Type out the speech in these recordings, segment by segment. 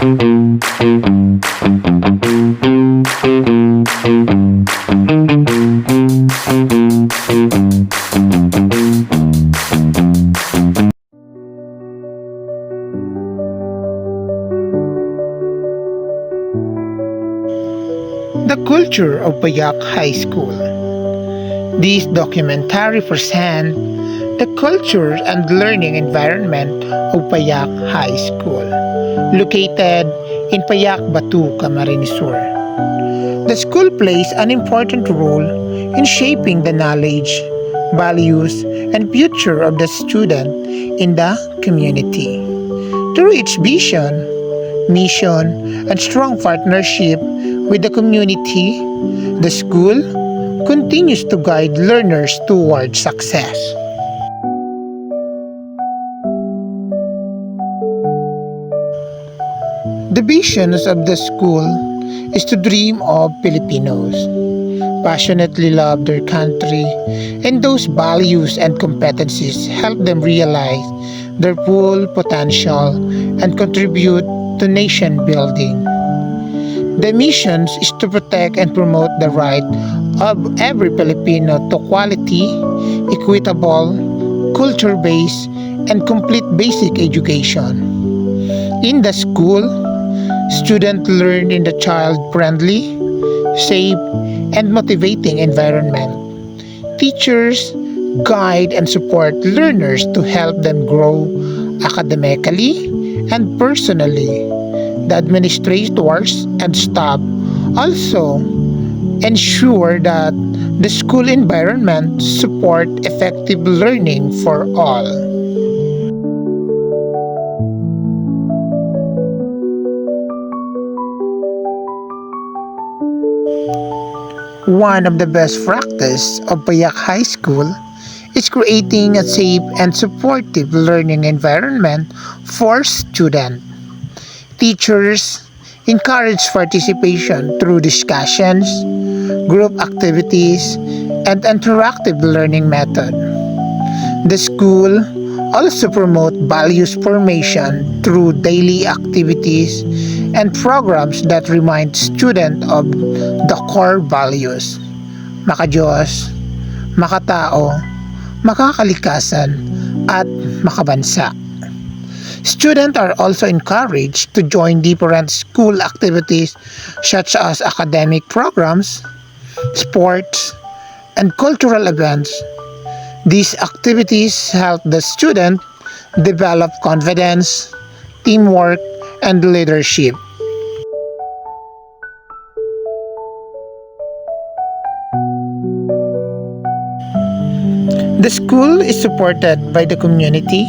The culture of Payak High School. This documentary presents the culture and learning environment of Payak High School, located in Payak, Batu, Camarines Sur. The school plays an important role in shaping the knowledge, values, and future of the student in the community. Through its vision, mission, and strong partnership with the community, the school continues to guide learners toward success. The visions of the school is to dream of Filipinos, passionately love their country, and those values and competencies help them realize their full potential and contribute to nation building. The mission is to protect and promote the right of every Filipino to quality, equitable, culture-based, and complete basic education. In the school, students learn in the child-friendly, safe, and motivating environment. Teachers guide and support learners to help them grow academically and personally. The administrators and staff also ensure that the school environment support effective learning for all. One of the best practices of Payak High School is creating a safe and supportive learning environment for students. Teachers encourage participation through discussions, group activities, and interactive learning method. The school also promotes values formation through daily activities and programs that remind students of the core values: makadiyos, makatao, makakalikasan, at makabansa. Students are also encouraged to join different school activities such as academic programs, sports, and cultural events. These activities help the student develop confidence, teamwork, and leadership. The school is supported by the community,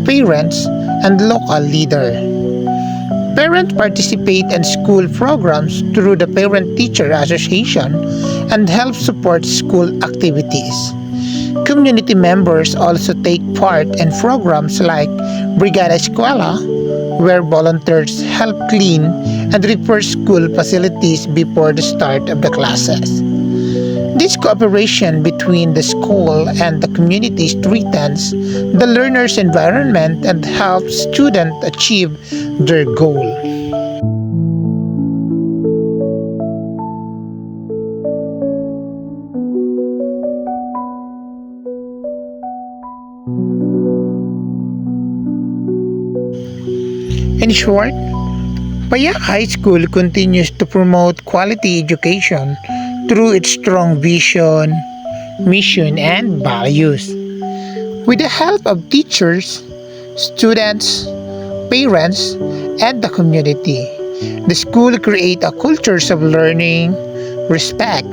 parents, and local leader. Parents participate in school programs through the Parent-Teacher Association and help support school activities. Community members also take part in programs like Brigada Eskwela, where volunteers help clean and repair school facilities before the start of the classes. This cooperation between the school and the community strengthens the learner's environment and helps students achieve their goal. In short, Payak High School continues to promote quality education through its strong vision, mission, and values. With the help of teachers, students, parents, and the community, the school creates a culture of learning, respect,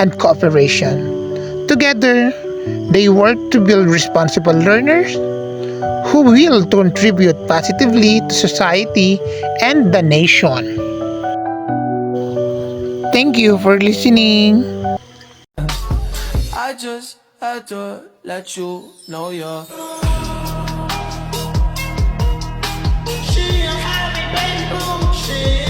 and cooperation. Together, they work to build responsible learners who will contribute positively to society and the nation. Thank you for listening. I just had to let you know you're. She a happy baby, she